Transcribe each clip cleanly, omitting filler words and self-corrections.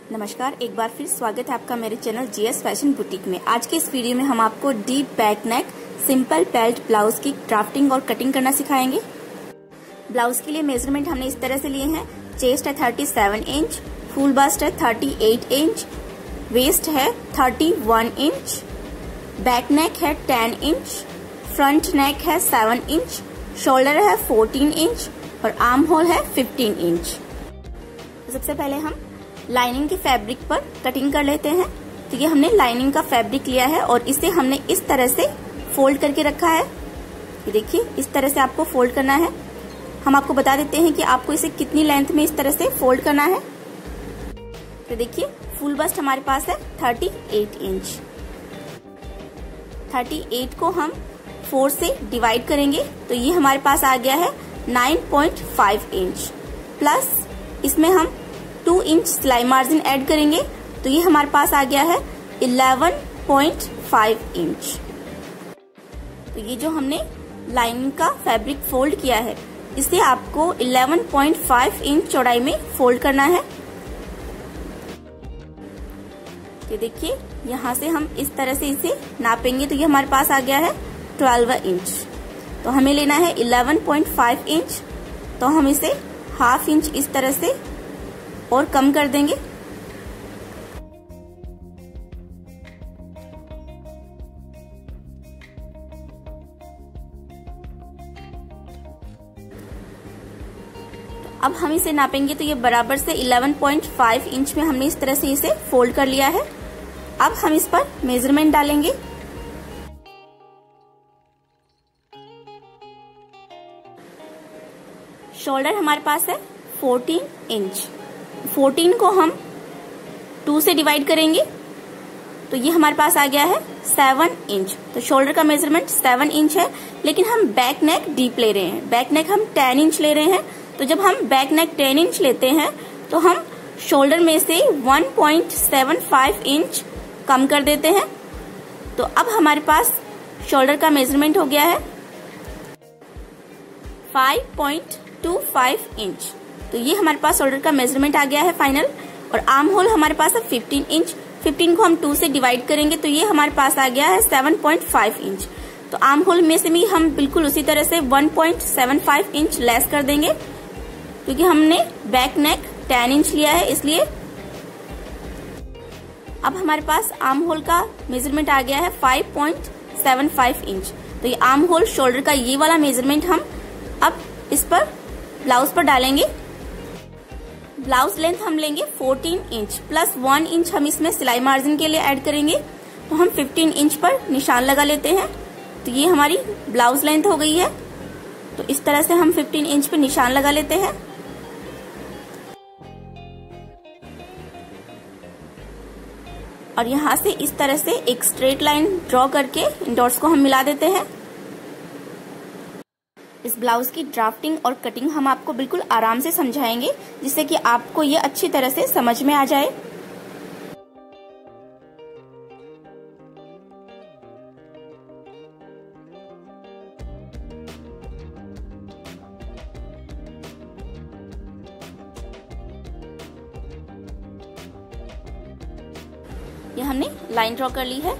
नमस्कार, एक बार फिर स्वागत है आपका मेरे चैनल जीएस फैशन बुटीक में। आज के इस वीडियो में हम आपको deep back neck simple belt blouse की ड्राफ्टिंग और कटिंग करना सिखाएंगे। ब्लाउज के लिए मेजरमेंट हमने इस तरह से लिए हैं। चेस्ट है 37 इंच, फुल बस्ट है 38 इंच, वेस्ट है 31 इंच, बैक नेक है 10 इंच, फ्रंट नेक है 7 इंच, शोल्डर है 14 इंच और आर्म होल है 15 इंच। सबसे पहले हम लाइनिंग के फैब्रिक पर कटिंग कर लेते हैं। तो ये हमने लाइनिंग का फैब्रिक लिया है और इसे हमने इस तरह से फोल्ड करके रखा है। ये देखिए, इस तरह से आपको फोल्ड करना है। हम आपको बता देते हैं कि आपको इसे कितनी लेंथ में इस तरह से फोल्ड करना है। तो देखिए, फुल बस्ट हमारे पास है 38 इंच। 38 को हम 4 से डिवाइड करेंगे तो ये हमारे पास आ गया है 9.5 इंच, प्लस इसमें हम 2 इंच सिलाई मार्जिन ऐड करेंगे तो ये हमारे पास आ गया है 11.5 इंच। तो ये जो हमने लाइनिंग का फैब्रिक फोल्ड किया है, इसे आपको 11.5 इंच चौड़ाई में फोल्ड करना है। तो देखिए, यहाँ से हम इस तरह से इसे नापेंगे तो ये हमारे पास आ गया है 12 इंच। तो हमें लेना है 11.5 इंच, तो हम इसे हाफ इंच इस तरह से और कम कर देंगे। अब हम इसे नापेंगे तो ये बराबर से 11.5 इंच में हमने इस तरह से इसे फोल्ड कर लिया है। अब हम इस पर मेजरमेंट डालेंगे। शोल्डर हमारे पास है 14 इंच। 14 को हम 2 से डिवाइड करेंगे तो ये हमारे पास आ गया है 7 इंच। तो शोल्डर का मेजरमेंट 7 इंच है, लेकिन हम बैक नेक डीप ले रहे हैं। बैक नेक हम 10 इंच ले रहे हैं। तो जब हम बैक नेक 10 इंच लेते हैं तो हम शोल्डर में से 1.75 इंच कम कर देते हैं। तो अब हमारे पास शोल्डर का मेजरमेंट हो गया है 5.25 इंच। तो ये हमारे पास शोल्डर का मेजरमेंट आ गया है फाइनल। और आर्म होल हमारे पास है 15 इंच। 15 को हम 2 से डिवाइड करेंगे तो ये हमारे पास आ गया है 7.5 इंच। तो आर्म होल में से भी हम बिल्कुल उसी तरह से 1.75 इंच लेस कर देंगे, क्योंकि हमने बैक नेक 10 इंच लिया है इसलिए। अब हमारे पास आर्म होल का मेजरमेंट आ गया है 5.75 इंच। तो ये आर्म होल शोल्डर का ये वाला मेजरमेंट हम अब इस पर ब्लाउज पर डालेंगे। ब्लाउज लेंथ हम लेंगे 14 इंच, प्लस 1 इंच हम इसमें सिलाई मार्जिन के लिए ऐड करेंगे। तो हम 15 इंच पर निशान लगा लेते हैं। तो ये हमारी ब्लाउज लेंथ हो गई है। तो इस तरह से हम 15 इंच पर निशान लगा लेते हैं। और यहाँ से इस तरह से एक स्ट्रेट लाइन ड्रॉ करके इन डॉट्स को हम मिला देते हैं। इस ब्लाउज की ड्राफ्टिंग और कटिंग हम आपको बिल्कुल आराम से समझाएंगे, जिससे कि आपको ये अच्छी तरह से समझ में आ जाए। ये हमने लाइन ड्रॉ कर ली है।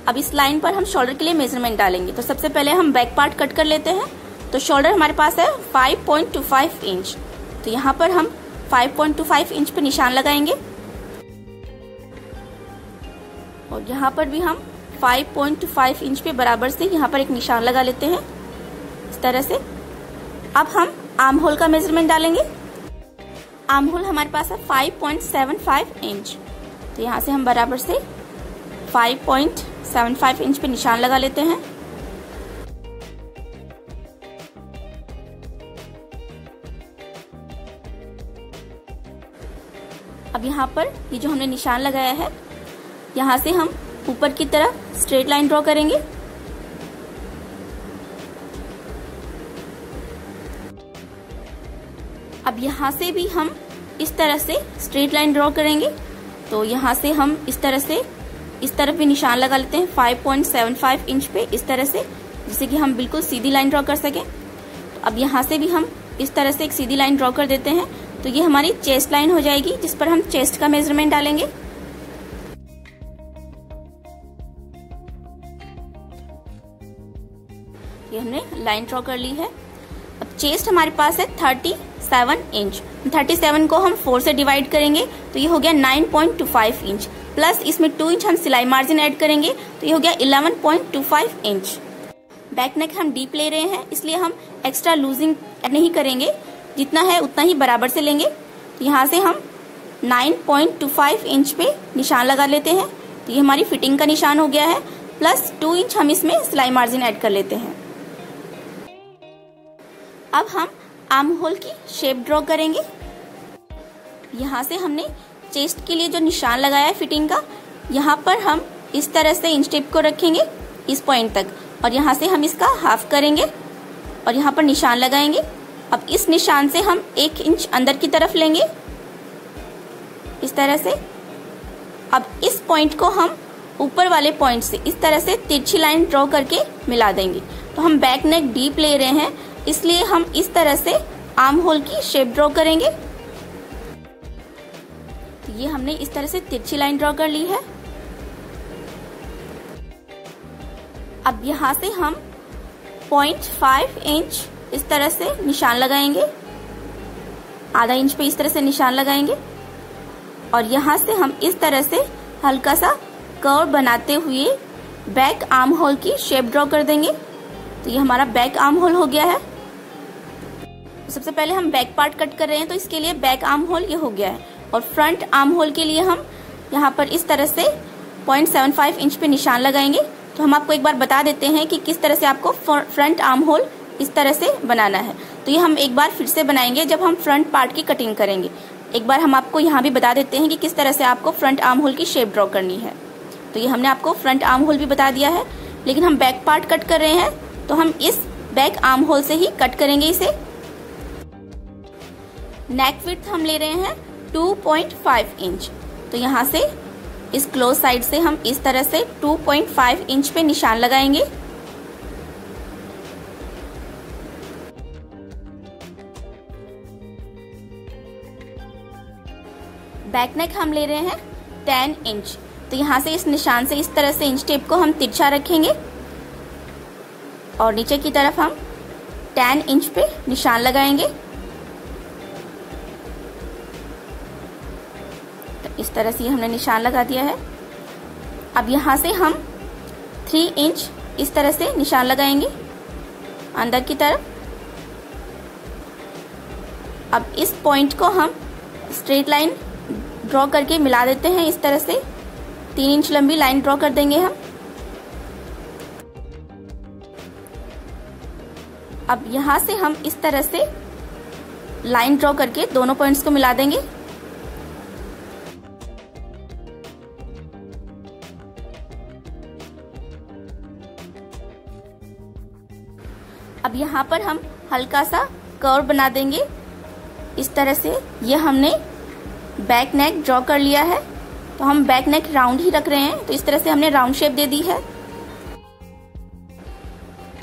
अब इस लाइन पर हम शोल्डर के लिए मेजरमेंट डालेंगे। तो सबसे पहले हम बैक पार्ट कट कर लेते हैं। तो शोल्डर हमारे पास है 5.25 इंच। तो यहाँ पर हम 5.25 इंच पे निशान लगाएंगे और यहाँ पर भी हम 5.25 इंच पे बराबर से यहाँ पर एक निशान लगा लेते हैं इस तरह से। अब हम आर्म होल का मेजरमेंट डालेंगे। आर्म होल हमारे पास है 5.75 इंच। तो यहाँ से हम बराबर से 5.75 इंच पे निशान लगा लेते हैं। अब यहाँ पर ये जो हमने निशान लगाया है, यहाँ से हम ऊपर की तरफ स्ट्रेट लाइन ड्रॉ करेंगे। अब यहाँ से भी हम इस तरह से स्ट्रेट लाइन ड्रॉ करेंगे। तो यहाँ से हम इस तरह से इस तरफ भी निशान लगा लेते हैं 5.75 इंच पे, इस तरह से, जिससे कि हम बिल्कुल सीधी लाइन ड्रॉ कर सकें। तो अब यहाँ से भी हम इस तरह से एक सीधी लाइन ड्रॉ कर देते हैं। तो ये हमारी चेस्ट लाइन हो जाएगी, जिस पर हम चेस्ट का मेजरमेंट डालेंगे। ये हमने लाइन ड्रॉ कर ली है। अब चेस्ट हमारे पास है 37 इंच। 37 को हम 4 से डिवाइड करेंगे तो ये हो गया 9.25 इंच, प्लस इसमें 2 इंच हम सिलाई मार्जिन ऐड करेंगे तो ये हो गया 11.25 इंच। बैक नेक हम डीप ले रहे हैं, इसलिए हम एक्स्ट्रा लूजिंग नहीं करेंगे, जितना है उतना ही बराबर से लेंगे। तो यहाँ से हम 9.25 इंच पे निशान लगा लेते हैं। तो ये हमारी फिटिंग का निशान हो गया है, प्लस 2 इंच हम इसमें सिलाई मार्जिन ऐड कर लेते हैं। अब हम आर्म होल की शेप ड्रॉ करेंगे। यहाँ से हमने चेस्ट के लिए जो निशान लगाया है फिटिंग का, यहाँ पर हम इस तरह से इंच टेप को रखेंगे इस पॉइंट तक, और यहाँ से हम इसका हाफ करेंगे और यहाँ पर निशान लगाएंगे। अब इस निशान से हम 1 इंच अंदर की तरफ लेंगे इस तरह से। अब इस पॉइंट को हम ऊपर वाले पॉइंट से इस तरह से तिरछी लाइन ड्रॉ करके मिला देंगे। तो हम बैक नेक डीप ले रहे हैं, इसलिए हम इस तरह से आर्म होल की शेप ड्रॉ करेंगे। तो ये हमने इस तरह से तिरछी लाइन ड्रॉ कर ली है। अब यहाँ से हम 0.5 इंच इस तरह से निशान लगाएंगे, आधा इंच पे इस तरह से निशान लगाएंगे, और यहाँ से हम इस तरह से हल्का सा कर्व बनाते हुए बैक आर्म होल की शेप ड्रॉ कर देंगे। तो ये हमारा बैक आर्म होल हो गया है। सबसे पहले हम बैक पार्ट कट कर रहे हैं, तो इसके लिए बैक आर्म होल ये हो गया है। और फ्रंट आर्म होल के लिए हम यहाँ पर इस तरह से 0.75 इंच पे निशान लगाएंगे। तो हम आपको एक बार बता देते हैं कि किस तरह से आपको फ्रंट आर्म होल इस तरह से बनाना है। तो ये हम एक बार फिर से बनाएंगे जब हम फ्रंट पार्ट की कटिंग करेंगे। एक बार हम आपको यहाँ भी बता देते हैं कि किस तरह से आपको फ्रंट आर्म होल की शेप ड्रॉ करनी है। तो ये हमने आपको फ्रंट आर्म होल भी बता दिया है, लेकिन हम बैक पार्ट कट कर रहे हैं, तो हम इस बैक आर्म होल से ही कट करेंगे इसे। नेक विड्थ हम ले रहे हैं 2.5 इंच। तो यहाँ से इस क्लोज साइड से हम इस तरह से 2.5 इंच पे निशान लगाएंगे। बैक नेक हम ले रहे हैं 10 इंच। तो यहाँ से इस निशान से इस तरह से इंच टेप को हम तिरछा रखेंगे और नीचे की तरफ हम 10 इंच पे निशान लगाएंगे। तो इस तरह से हमने निशान लगा दिया है। अब यहाँ से हम 3 इंच इस तरह से निशान लगाएंगे अंदर की तरफ। अब इस पॉइंट को हम स्ट्रेट लाइन ड्रॉ करके मिला देते हैं इस तरह से। 3 इंच लंबी लाइन ड्रॉ कर देंगे हम। अब यहाँ से हम इस तरह से लाइन ड्रॉ करके दोनों पॉइंट्स को मिला देंगे। अब यहाँ पर हम हल्का सा कर्व बना देंगे इस तरह से। ये हमने बैक नेक ड्रॉ कर लिया है, तो हम बैक नेक राउंड ही रख रहे हैं, तो इस तरह से हमने राउंड शेप दे दी है।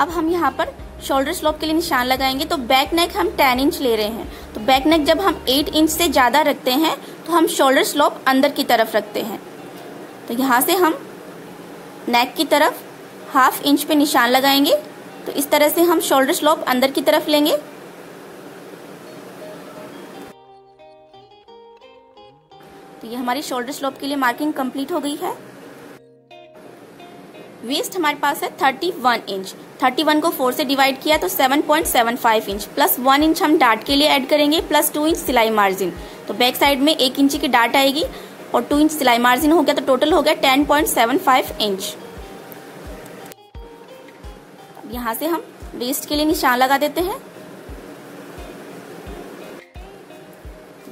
अब हम यहाँ पर शोल्डर स्लोप के लिए निशान लगाएंगे। तो बैक नेक हम 10 इंच ले रहे हैं, तो बैक नेक जब हम 8 इंच से ज्यादा रखते हैं तो हम शोल्डर स्लोप अंदर की तरफ रखते हैं। तो यहाँ से हम नेक की तरफ 1/2 इंच पे निशान लगाएंगे। तो इस तरह से हम शोल्डर स्लोप अंदर की तरफ लेंगे। तो ये हमारी शोल्डर स्लोप के लिए मार्किंग कंप्लीट हो गई है। वेस्ट हमारे पास है 31 इंच। 31 को 4 से डिवाइड किया तो 7.75 इंच, प्लस 1 इंच हम डार्ट के लिए ऐड करेंगे, प्लस 2 इंच सिलाई मार्जिन। तो बैक साइड में 1 इंच की डार्ट आएगी और 2 इंच सिलाई मार्जिन हो गया, तो टोटल हो गया 10.75 इंच। यहाँ से हम वेस्ट के लिए निशान लगा देते हैं।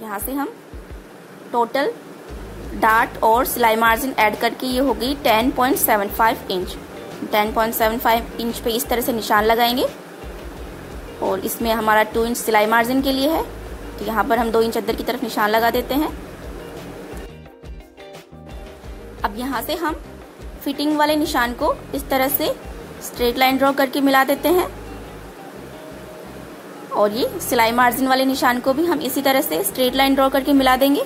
यहाँ से हम टोटल डार्ट और सिलाई मार्जिन ऐड करके ये हो गई 10.75 इंच। 10.75 इंच पे इस तरह से निशान लगाएंगे और इसमें हमारा 2 इंच सिलाई मार्जिन के लिए है, तो यहाँ पर हम 2 इंच अंदर की तरफ निशान लगा देते हैं। अब यहाँ से हम फिटिंग वाले निशान को इस तरह से स्ट्रेट लाइन ड्रॉ करके मिला देते हैं और ये सिलाई मार्जिन वाले निशान को भी हम इसी तरह से स्ट्रेट लाइन ड्रॉ करके मिला देंगे।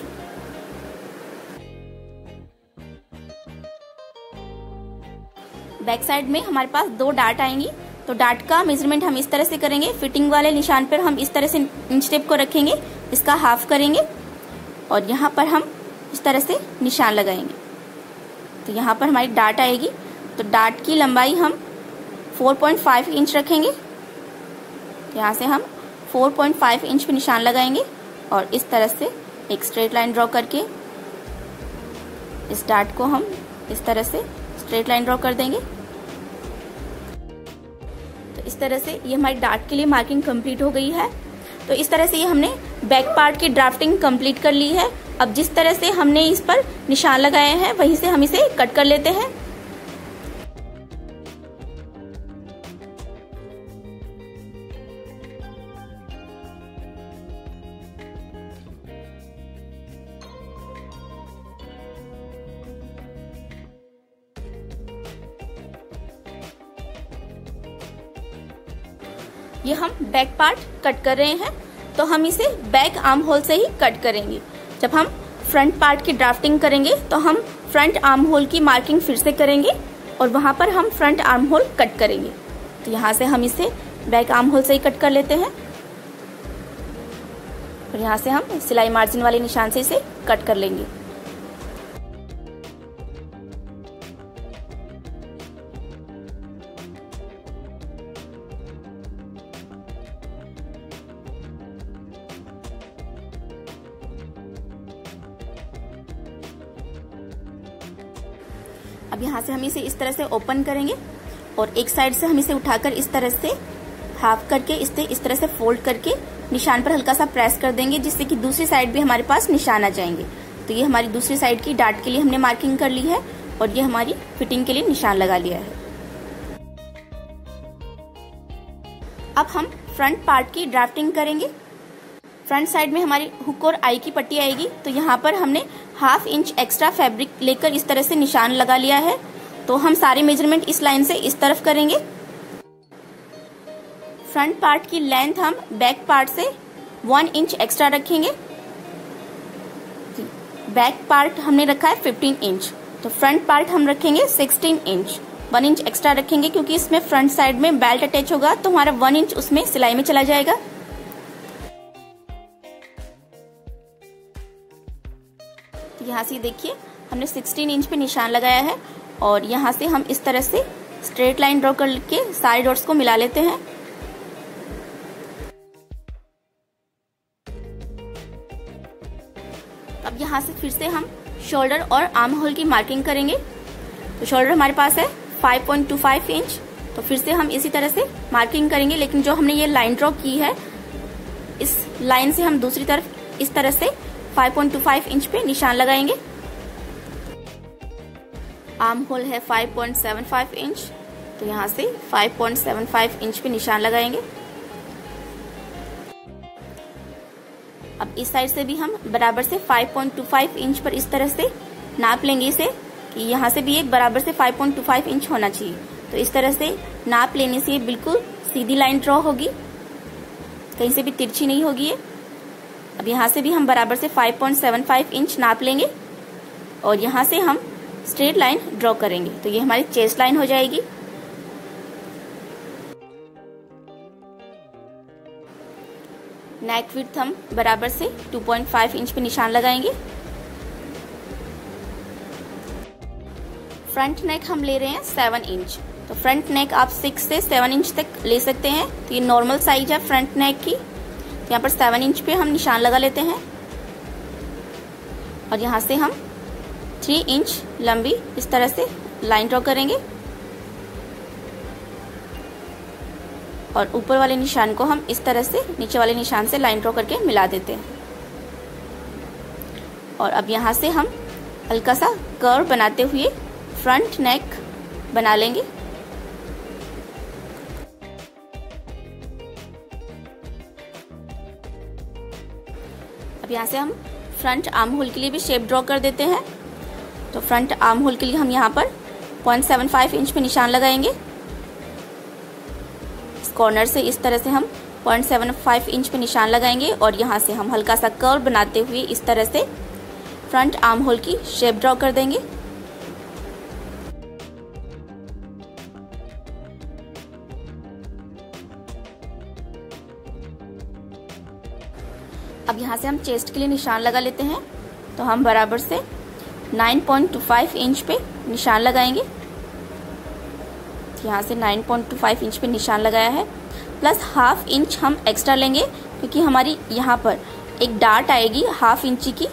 बैक साइड में हमारे पास 2 डार्ट आएंगी, तो डार्ट का मेजरमेंट हम इस तरह से करेंगे। फिटिंग वाले निशान पर हम इस तरह से इंच टेप को रखेंगे, इसका हाफ करेंगे और यहाँ पर हम इस तरह से निशान लगाएंगे। तो यहाँ पर हमारी डार्ट आएगी, तो डार्ट की लंबाई हम 4.5 इंच रखेंगे। यहाँ से हम 4.5 इंच पे निशान लगाएंगे और इस तरह से एक स्ट्रेट लाइन ड्रॉ करके इस डार्ट को हम इस तरह से स्ट्रेट लाइन ड्रॉ कर देंगे। तो इस तरह से ये हमारी डार्ट के लिए मार्किंग कंप्लीट हो गई है। तो इस तरह से ये हमने बैक पार्ट की ड्राफ्टिंग कंप्लीट कर ली है। अब जिस तरह से हमने इस पर निशान लगाए हैं वहीं से हम इसे कट कर लेते हैं। ये हम बैक पार्ट कट कर रहे हैं, तो हम इसे बैक आर्म होल से ही कट करेंगे। जब हम फ्रंट पार्ट की ड्राफ्टिंग करेंगे तो हम फ्रंट आर्म होल की मार्किंग फिर से करेंगे और वहां पर हम फ्रंट आर्म होल कट करेंगे। तो यहाँ से हम इसे बैक आर्म होल से ही कट कर लेते हैं और यहाँ से हम सिलाई मार्जिन वाले निशान से इसे कट कर लेंगे। अब यहाँ से हम इसे इस तरह से ओपन करेंगे और एक साइड से हम इसे उठाकर इस तरह से हाफ करके इस तरह से फोल्ड करके निशान पर हल्का सा प्रेस कर देंगे, जिससे कि दूसरी साइड भी हमारे पास निशान आ जाएंगे। तो ये हमारी दूसरी साइड की डार्ट के लिए हमने मार्किंग कर ली है और ये हमारी फिटिंग के लिए निशान लगा लिया है। अब हम फ्रंट पार्ट की ड्राफ्टिंग करेंगे। फ्रंट साइड में हमारी हुक और आई की पट्टी आएगी, तो यहाँ पर हमने ½ इंच एक्स्ट्रा फैब्रिक लेकर इस तरह से निशान लगा लिया है। तो हम सारे मेजरमेंट इस लाइन से इस तरफ करेंगे। फ्रंट पार्ट की लेंथ हम बैक पार्ट से 1 इंच एक्स्ट्रा रखेंगे। बैक पार्ट हमने रखा है 15 इंच, तो फ्रंट पार्ट हम रखेंगे 16 इंच। 1 इंच एक्स्ट्रा रखेंगे क्योंकि इसमें फ्रंट साइड में बेल्ट अटैच होगा, तो हमारा 1 इंच उसमें सिलाई में चला जाएगा। यहाँ से देखिए हमने 16 इंच पे निशान लगाया है और यहाँ से हम इस तरह से स्ट्रेट लाइन ड्रॉ करके सारे डॉट्स को मिला लेते हैं। अब यहाँ से फिर से हम शोल्डर और आर्म होल की मार्किंग करेंगे। तो शोल्डर हमारे पास है 5.25 इंच, तो फिर से हम इसी तरह से मार्किंग करेंगे, लेकिन जो हमने ये लाइन ड्रॉ की है इस लाइन से हम दूसरी तरफ इस तरह से 5.25 इंच पे निशान लगाएंगे। आर्म होल है 5.75 इंच, तो यहाँ से 5.75 इंच पे निशान लगाएंगे। अब इस साइड से भी हम बराबर से 5.25 इंच पर इस तरह से नाप लेंगे इसे, कि यहाँ से भी एक बराबर से 5.25 इंच होना चाहिए। तो इस तरह से नाप लेने से ये बिल्कुल सीधी लाइन ड्रॉ होगी, कहीं से भी तिरछी नहीं होगी ये। अब यहाँ से भी हम बराबर से 5.75 इंच नाप लेंगे और यहाँ से हम स्ट्रेट लाइन ड्रॉ करेंगे। तो ये हमारी चेस्ट लाइन हो जाएगी। नेक विड्थ हम बराबर से 2.5 इंच पे निशान लगाएंगे। फ्रंट नेक हम ले रहे हैं 7 इंच, तो फ्रंट नेक आप 6 से 7 इंच तक ले सकते हैं। तो ये नॉर्मल साइज है फ्रंट नेक की। तो यहाँ पर 7 इंच पे हम निशान लगा लेते हैं और यहाँ से हम 3 इंच लंबी इस तरह से लाइन ड्रॉ करेंगे और ऊपर वाले निशान को हम इस तरह से नीचे वाले निशान से लाइन ड्रॉ करके मिला देते हैं। और अब यहाँ से हम हल्का सा कर्व बनाते हुए फ्रंट नेक बना लेंगे। अब यहाँ से हम फ्रंट आर्म होल के लिए भी शेप ड्रॉ कर देते हैं। तो फ्रंट आर्म होल के लिए हम यहाँ पर 0.75 इंच पे निशान लगाएंगे। इस कॉर्नर से इस तरह से हम 0.75 इंच पे निशान लगाएंगे और यहाँ से हम हल्का सा कर्व बनाते हुए इस तरह से फ्रंट आर्म होल की शेप ड्रॉ कर देंगे। अब यहाँ से हम चेस्ट के लिए निशान लगा लेते हैं। तो हम बराबर से 9.25 इंच पे निशान लगाएंगे। यहाँ से 9.25 इंच पे निशान लगाया है, प्लस हाफ इंच हम एक्स्ट्रा लेंगे क्योंकि हमारी यहाँ पर एक डार्ट आएगी हाफ इंची की,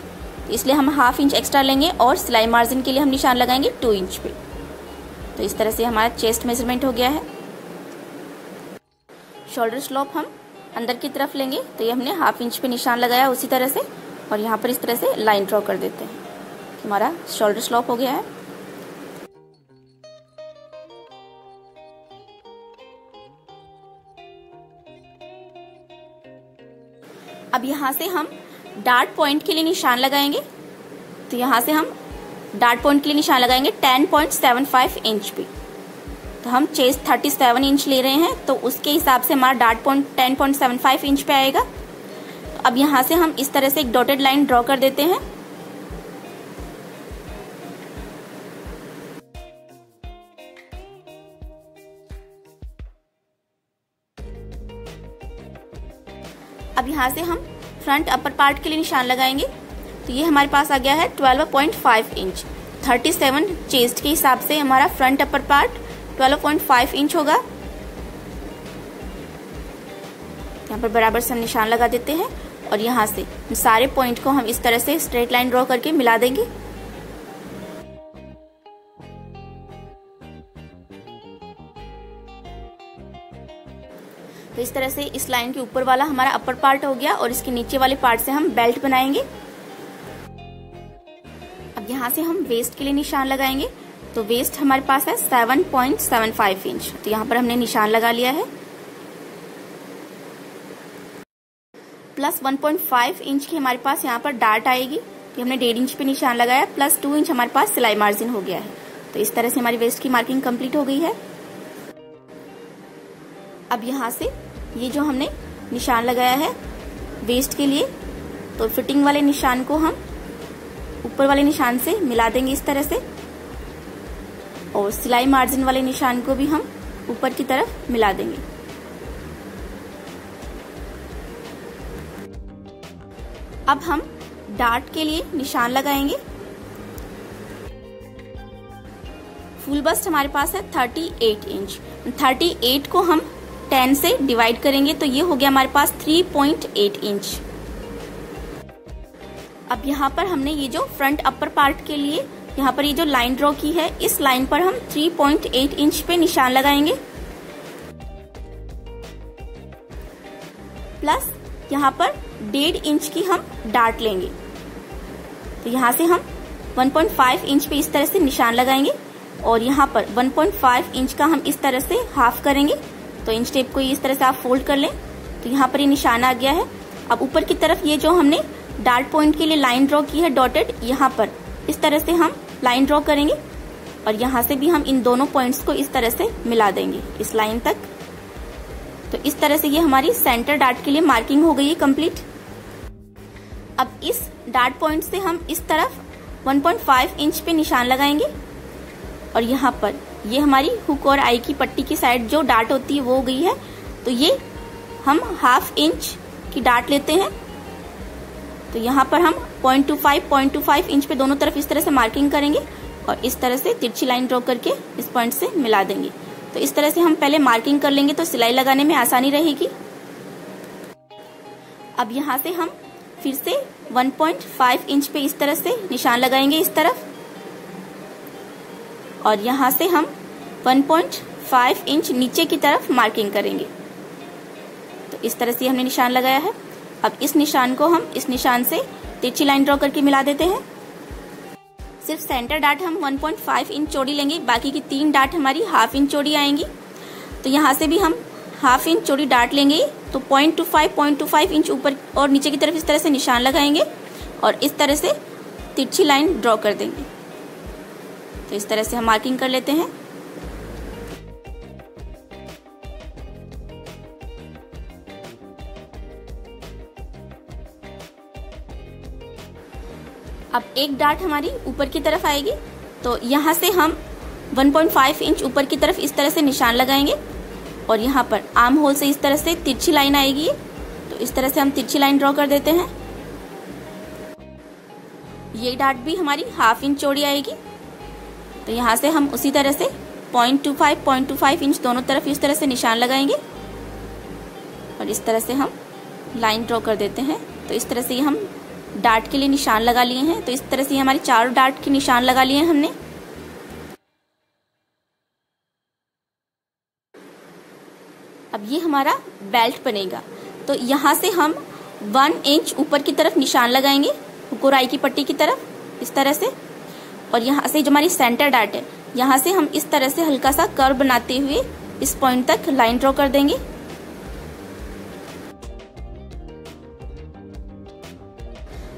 इसलिए हम हाफ इंच एक्स्ट्रा लेंगे और सिलाई मार्जिन के लिए हम निशान लगाएंगे 2 इंच पे। तो इस तरह से हमारा चेस्ट मेजरमेंट हो गया है। शोल्डर स्लोप हम अंदर की तरफ लेंगे, तो ये हमने हाफ इंच पे निशान लगाया उसी तरह से, और यहाँ पर इस तरह से लाइन ड्रॉ कर देते हैं। हमारा शोल्डर स्लोप हो गया है। अब यहाँ से हम डार्ट पॉइंट के लिए निशान लगाएंगे। तो यहाँ से हम डार्ट पॉइंट के लिए निशान लगाएंगे 10.75 इंच पे। तो हम चेस्ट 37 इंच ले रहे हैं, तो उसके हिसाब से हमारा डार्ट पॉइंट 10.75 इंच पे आएगा। तो अब यहाँ से हम इस तरह से एक डॉटेड लाइन ड्रॉ कर देते हैं। अब यहाँ से हम फ्रंट अपर पार्ट के लिए निशान लगाएंगे। तो ये हमारे पास आ गया है 12.5 इंच। 37 चेस्ट के हिसाब से हमारा फ्रंट अपर पार्ट 12.5 इंच होगा। यहाँ पर बराबर से हम निशान लगा देते हैं और यहाँ से सारे पॉइंट को हम इस तरह से स्ट्रेट लाइन ड्रॉ करके मिला देंगे। तो इस तरह से इस लाइन के ऊपर वाला हमारा अपर पार्ट हो गया और इसके नीचे वाले पार्ट से हम बेल्ट बनाएंगे। अब यहाँ से हम वेस्ट के लिए निशान लगाएंगे। तो वेस्ट हमारे पास है 7.75 इंच। तो यहाँ पर हमने निशान लगा लिया है। प्लस 1.5 इंच की हमारे पास यहाँ पर डार्ट आएगी। तो हमने 1.5 इंच पे निशान लगाया, प्लस 2 इंच हमारे पास सिलाई मार्जिन हो गया है। तो इस तरह से हमारी वेस्ट की मार्किंग कंप्लीट हो गई है। अब यहाँ से ये जो हमने निशान लगाया है वेस्ट के लिए, तो फिटिंग वाले निशान को हम ऊपर वाले निशान से मिला देंगे इस तरह से, और सिलाई मार्जिन वाले निशान को भी हम ऊपर की तरफ मिला देंगे। अब हम डार्ट के लिए निशान लगाएंगे। फुल बस्ट हमारे पास है 38 इंच। 38 को हम 10 से डिवाइड करेंगे, तो ये हो गया हमारे पास 3.8 इंच। अब यहाँ पर हमने ये जो फ्रंट अपर पार्ट के लिए यहाँ पर ये जो लाइन ड्रॉ की है, इस लाइन पर हम 3.8 इंच पे निशान लगाएंगे। प्लस यहाँ पर 1.5 इंच की हम डार्ट लेंगे। तो यहाँ से हम 1.5 इंच पे इस तरह से निशान लगाएंगे और यहाँ पर 1.5 इंच का हम इस तरह से हाफ करेंगे। तो इंच टेप को इस तरह से आप फोल्ड कर लें। तो यहाँ पर ये निशान आ गया है। अब ऊपर की तरफ ये जो हमने डार्ट पॉइंट के लिए लाइन ड्रॉ की है डॉटेड, यहाँ पर इस तरह से हम लाइन ड्रॉ करेंगे और यहाँ से भी हम इन दोनों पॉइंट्स को इस तरह से मिला देंगे इस लाइन तक। तो इस तरह से ये हमारी सेंटर डार्ट के लिए मार्किंग हो गई है कंप्लीट। अब इस डार्ट पॉइंट से हम इस तरफ 1.5 इंच पे निशान लगाएंगे और यहाँ पर ये हमारी हुक और आई की पट्टी की साइड जो डार्ट होती है वो हो गई है। तो ये हम हाफ इंच की डार्ट लेते हैं। तो यहाँ पर हम 0.25 इंच पे दोनों तरफ इस तरह से मार्किंग करेंगे और इस तरह से तिरछी लाइन ड्रॉ करके इस पॉइंट से मिला देंगे। तो इस तरह से हम पहले मार्किंग कर लेंगे तो सिलाई लगाने में आसानी रहेगी। अब यहाँ से हम फिर से 1.5 इंच पे इस तरह से निशान लगाएंगे इस तरफ, और यहाँ से हम 1.5 इंच नीचे की तरफ मार्किंग करेंगे। तो इस तरह से हमने निशान लगाया है। अब इस निशान को हम इस निशान से तिरछी लाइन ड्रॉ करके मिला देते हैं। सिर्फ सेंटर डार्ट हम 1.5 इंच चौड़ी लेंगे, बाकी की 3 डार्ट हमारी हाफ इंच चौड़ी आएंगी। तो यहाँ से भी हम हाफ इंच चौड़ी डार्ट लेंगे। तो 0.25 इंच ऊपर और नीचे की तरफ इस तरह से निशान लगाएंगे और इस तरह से तिरछी लाइन ड्रॉ कर देंगे। तो इस तरह से हम मार्किंग कर लेते हैं। अब एक डार्ट हमारी ऊपर की तरफ आएगी, तो यहाँ से हम 1.5 इंच ऊपर की तरफ इस तरह से निशान लगाएंगे और यहाँ पर आर्म होल से इस तरह से तिरछी लाइन आएगी, तो इस तरह से हम तिरछी लाइन ड्रॉ कर देते हैं। ये डार्ट भी हमारी 1/2 इंच चौड़ी आएगी, तो यहाँ से हम उसी तरह से 0.25 इंच दोनों तरफ इस तरह से निशान लगाएंगे और इस तरह से हम लाइन ड्रॉ कर देते हैं। तो इस तरह से हम डार्ट के लिए निशान लगा लिए हैं। तो इस तरह से हमारे 4 डार्ट के निशान लगा लिए हैं हमने। अब ये हमारा बेल्ट बनेगा, तो यहाँ से हम 1 इंच ऊपर की तरफ निशान लगाएंगे हुकोराई की पट्टी की तरफ इस तरह से, और यहाँ से जो हमारी सेंटर डार्ट है यहाँ से हम इस तरह से हल्का सा कर्व बनाते हुए इस पॉइंट तक लाइन ड्रॉ कर देंगे।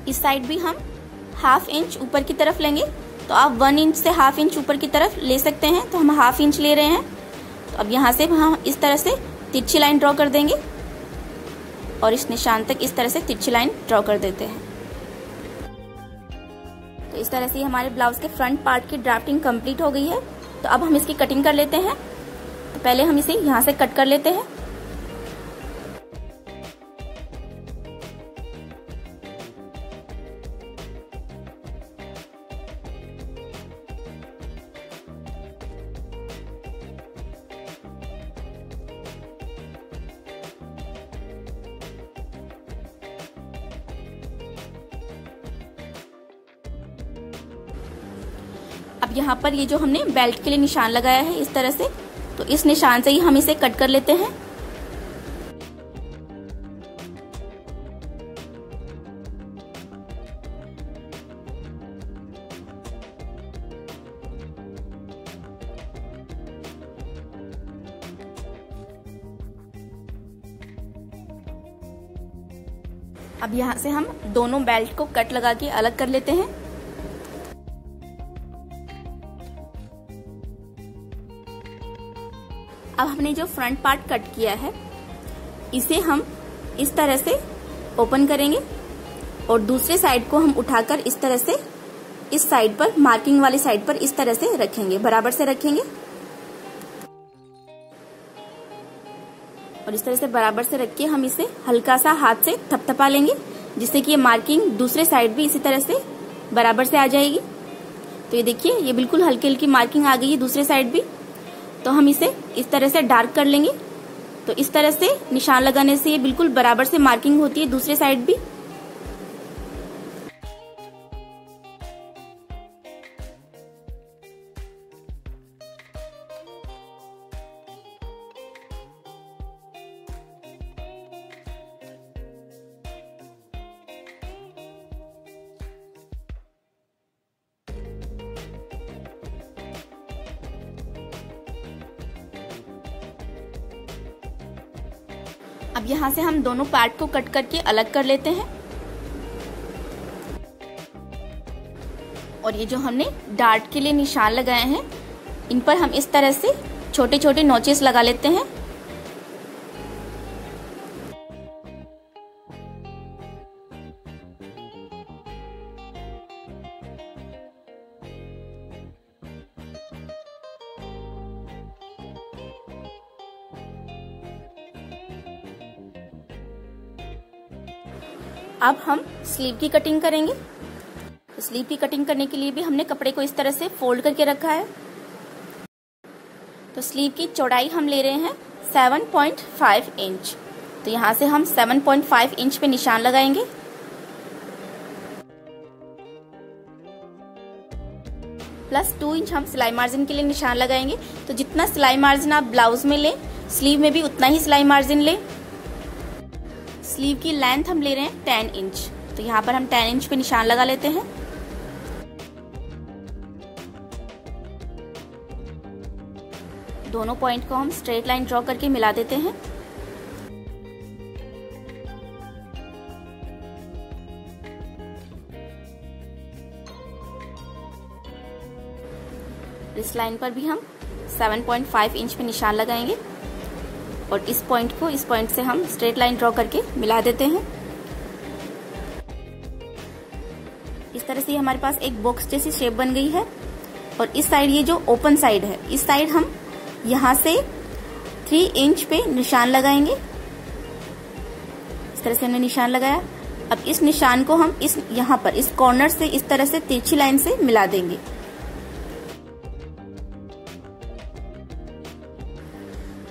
इस साइड भी हम 1/2 इंच ऊपर की तरफ लेंगे, तो आप 1 इंच से 1/2 इंच ऊपर की तरफ ले सकते हैं, तो हम 1/2 इंच ले रहे हैं। तो अब यहाँ से हम इस तरह से तिरछी लाइन ड्रॉ कर देंगे और इस निशान तक इस तरह से तिरछी लाइन ड्रॉ कर देते हैं। तो इस तरह से हमारे ब्लाउज के फ्रंट पार्ट की ड्राफ्टिंग कंप्लीट हो गई है। तो अब हम इसकी कटिंग कर लेते हैं। तो पहले हम इसे यहाँ से कट कर लेते हैं। अब यहाँ पर ये जो हमने बेल्ट के लिए निशान लगाया है इस तरह से, तो इस निशान से ही हम इसे कट कर लेते हैं। अब यहाँ से हम दोनों बेल्ट को कट लगा के अलग कर लेते हैं। अब हमने जो फ्रंट पार्ट कट किया है इसे हम इस तरह से ओपन करेंगे और दूसरे साइड को हम उठाकर इस तरह से इस साइड पर मार्किंग वाली साइड पर इस तरह से रखेंगे, बराबर से रखेंगे और इस तरह से बराबर से रख के हम इसे हल्का सा हाथ से थपथपा लेंगे, जिससे कि ये मार्किंग दूसरे साइड भी इसी तरह से बराबर से आ जाएगी। तो ये देखिए, ये बिल्कुल हल्की हल्की मार्किंग आ गई है दूसरे साइड भी। तो हम इसे इस तरह से डार्क कर लेंगे, तो इस तरह से निशान लगाने से ये बिल्कुल बराबर से मार्किंग होती है दूसरे साइड भी। अब यहाँ से हम दोनों पार्ट को कट करके अलग कर लेते हैं और ये जो हमने डार्ट के लिए निशान लगाए हैं इन पर हम इस तरह से छोटे छोटे नोचेस लगा लेते हैं। अब हम स्लीव की कटिंग करेंगे। तो स्लीव की कटिंग करने के लिए भी हमने कपड़े को इस तरह से फोल्ड करके रखा है। तो स्लीव की चौड़ाई हम ले रहे हैं 7.5 इंच। तो यहाँ से हम 7.5 इंच पे निशान लगाएंगे। प्लस 2 इंच हम सिलाई मार्जिन के लिए निशान लगाएंगे। तो जितना सिलाई मार्जिन आप ब्लाउज में लें, स्लीव में भी उतना ही सिलाई मार्जिन लें। स्लीव की लेंथ हम ले रहे हैं 10 इंच। तो यहाँ पर हम 10 इंच पे निशान लगा लेते हैं। दोनों पॉइंट को हम स्ट्रेट लाइन ड्रॉ करके मिला देते हैं। इस लाइन पर भी हम 7.5 इंच पे निशान लगाएंगे और इस पॉइंट से हम स्ट्रेट लाइन ड्रॉ करके मिला देते हैं। इस तरह से हमारे पास एक बॉक्स जैसी शेप बन गई है। और इस साइड ये जो ओपन साइड है, इस साइड हम यहाँ से 3 इंच पे निशान लगाएंगे। इस तरह से हमने निशान लगाया। अब इस निशान को हम यहाँ पर इस कॉर्नर से इस तरह से तिरछी लाइन से मिला देंगे।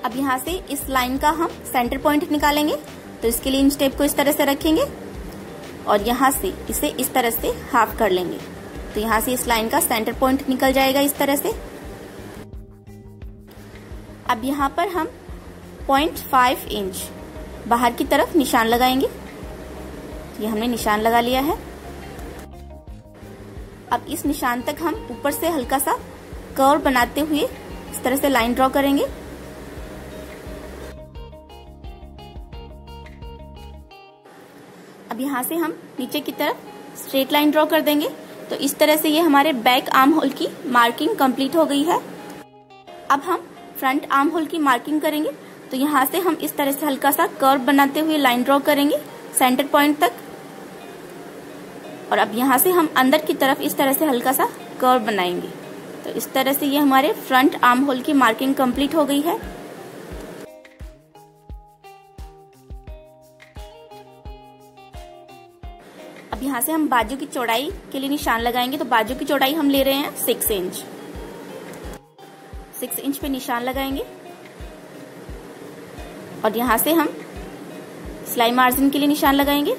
अब यहाँ से इस लाइन का हम सेंटर पॉइंट निकालेंगे। तो इसके लिए इंच टेप को इस तरह से रखेंगे और यहाँ से इसे इस तरह से हाफ कर लेंगे। तो यहाँ से इस लाइन का सेंटर पॉइंट निकल जाएगा इस तरह से। अब यहाँ पर हम 0.5 इंच बाहर की तरफ निशान लगाएंगे। ये हमने निशान लगा लिया है। अब इस निशान तक हम ऊपर से हल्का सा कर्व बनाते हुए इस तरह से लाइन ड्रॉ करेंगे। अब यहाँ से हम नीचे की तरफ स्ट्रेट लाइन ड्रॉ कर देंगे। तो इस तरह से ये हमारे बैक आर्म होल की मार्किंग कंप्लीट हो गई है। अब हम फ्रंट आर्म होल की मार्किंग करेंगे। तो यहाँ से हम इस तरह से हल्का सा कर्व बनाते हुए लाइन ड्रॉ करेंगे सेंटर पॉइंट तक। और अब यहाँ से हम अंदर की तरफ इस तरह से हल्का सा कर्व बनाएंगे। तो इस तरह से ये हमारे फ्रंट आर्म होल की मार्किंग कंप्लीट हो गई है। अब यहाँ से हम बाजू की चौड़ाई के लिए निशान लगाएंगे। तो बाजू की चौड़ाई हम ले रहे हैं 6 इंच। 6 इंच पे निशान लगाएंगे और यहाँ से हम सिलाई मार्जिन के लिए निशान लगाएंगे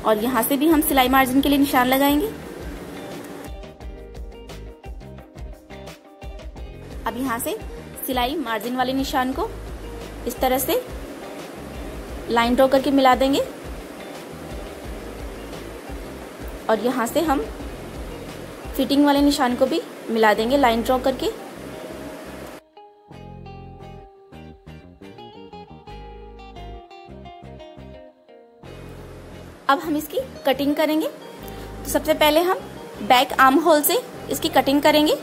और यहाँ से भी हम सिलाई मार्जिन के लिए निशान लगाएंगे। अब यहाँ से सिलाई मार्जिन वाले निशान को इस तरह से लाइन ड्रॉ करके मिला देंगे और यहाँ से हम फिटिंग वाले निशान को भी मिला देंगे लाइन ड्रॉ करके। अब हम इसकी कटिंग करेंगे। तो सबसे पहले हम बैक आर्म होल से इसकी कटिंग करेंगे।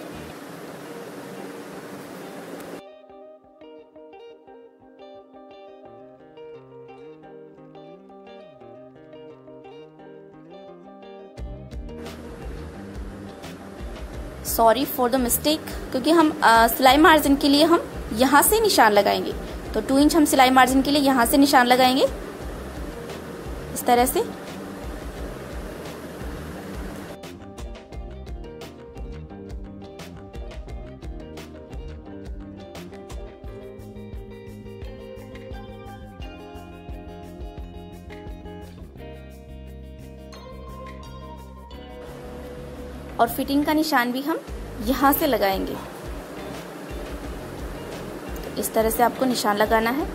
सॉरी फॉर द मिस्टेक, क्योंकि हम सिलाई मार्जिन के लिए हम यहाँ से निशान लगाएंगे। तो 2 इंच हम सिलाई मार्जिन के लिए यहाँ से निशान लगाएंगे इस तरह से। और फिटिंग का निशान भी हम यहाँ से लगाएंगे। तो इस तरह से आपको निशान लगाना है।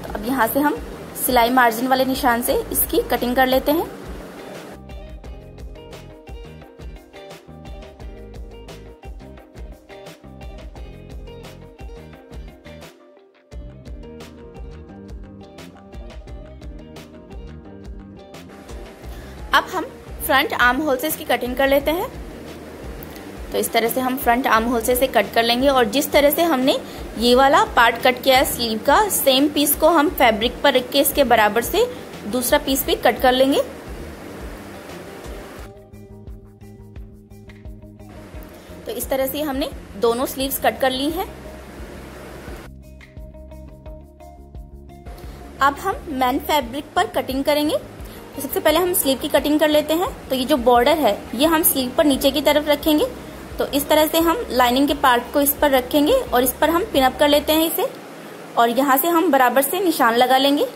तो अब यहाँ से हम सिलाई मार्जिन वाले निशान से इसकी कटिंग कर लेते हैं। अब हम फ्रंट आर्म होल से इसकी कटिंग कर लेते हैं। तो इस तरह से हम फ्रंट आर्म होल से इसे कट कर लेंगे और जिस तरह से हमने ये वाला पार्ट कट किया है स्लीव का, सेम पीस को हम फैब्रिक पर रख के इसके बराबर से दूसरा पीस भी कट कर लेंगे। तो इस तरह से हमने दोनों स्लीव्स कट कर ली हैं। अब हम मैन फैब्रिक पर कटिंग करेंगे। तो सबसे पहले हम स्लीव की कटिंग कर लेते हैं। तो ये जो बॉर्डर है ये हम स्लीव पर नीचे की तरफ रखेंगे। तो इस तरह से हम लाइनिंग के पार्ट को इस पर रखेंगे और इस पर हम पिन अप कर लेते हैं इसे और यहाँ से हम बराबर से निशान लगा लेंगे।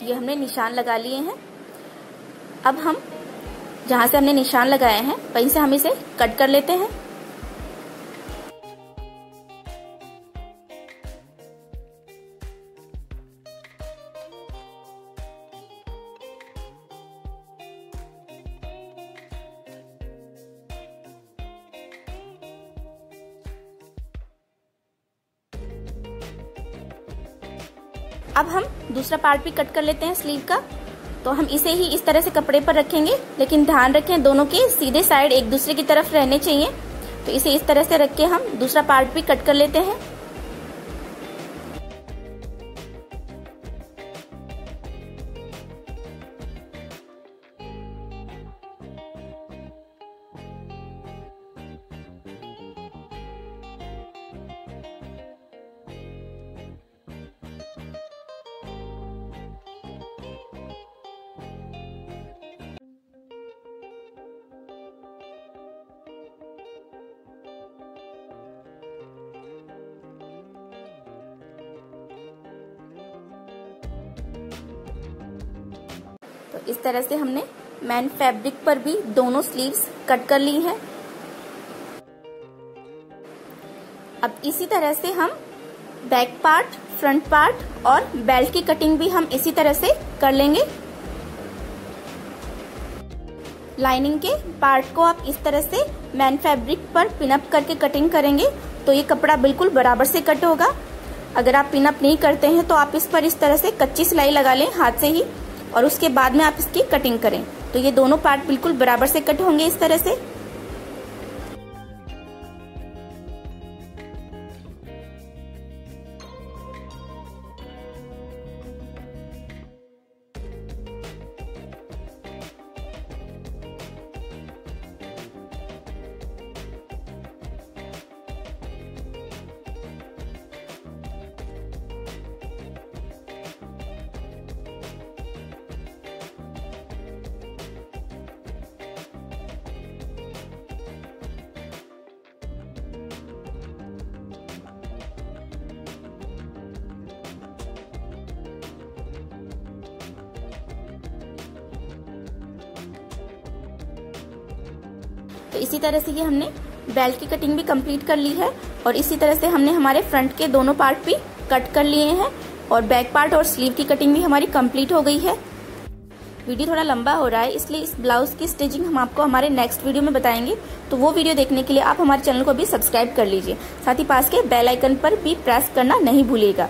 ये हमने निशान लगा लिए हैं। अब हम जहां से हमने निशान लगाए हैं वहीं से हम इसे कट कर लेते हैं। अब हम दूसरा पार्ट भी कट कर लेते हैं स्लीव का। तो हम इसे ही इस तरह से कपड़े पर रखेंगे, लेकिन ध्यान रखें दोनों के सीधे साइड एक दूसरे की तरफ रहने चाहिए। तो इसे इस तरह से रख के हम दूसरा पार्ट भी कट कर लेते हैं। तो इस तरह से हमने मैन फैब्रिक पर भी दोनों स्लीव्स कट कर ली हैं। अब इसी तरह से हम बैक पार्ट, फ्रंट पार्ट और बेल्ट की कटिंग भी हम इसी तरह से कर लेंगे। लाइनिंग के पार्ट को आप इस तरह से मैन फैब्रिक पर पिनअप करके कटिंग करेंगे तो ये कपड़ा बिल्कुल बराबर से कट होगा। अगर आप पिनअप नहीं करते हैं तो आप इस पर इस तरह से कच्ची सिलाई लगा लें हाथ से ही, और उसके बाद में आप इसकी कटिंग करें तो ये दोनों पार्ट बिल्कुल बराबर से कट होंगे इस तरह से। तो इसी तरह से ये हमने बेल्ट की कटिंग भी कंप्लीट कर ली है, और इसी तरह से हमने हमारे फ्रंट के दोनों पार्ट भी कट कर लिए हैं, और बैक पार्ट और स्लीव की कटिंग भी हमारी कंप्लीट हो गई है। वीडियो थोड़ा लंबा हो रहा है, इसलिए इस ब्लाउज की स्टिचिंग हम आपको हमारे नेक्स्ट वीडियो में बताएंगे। तो वो वीडियो देखने के लिए आप हमारे चैनल को भी सब्सक्राइब कर लीजिए, साथ ही पास के बेल आइकन पर भी प्रेस करना नहीं भूलिएगा।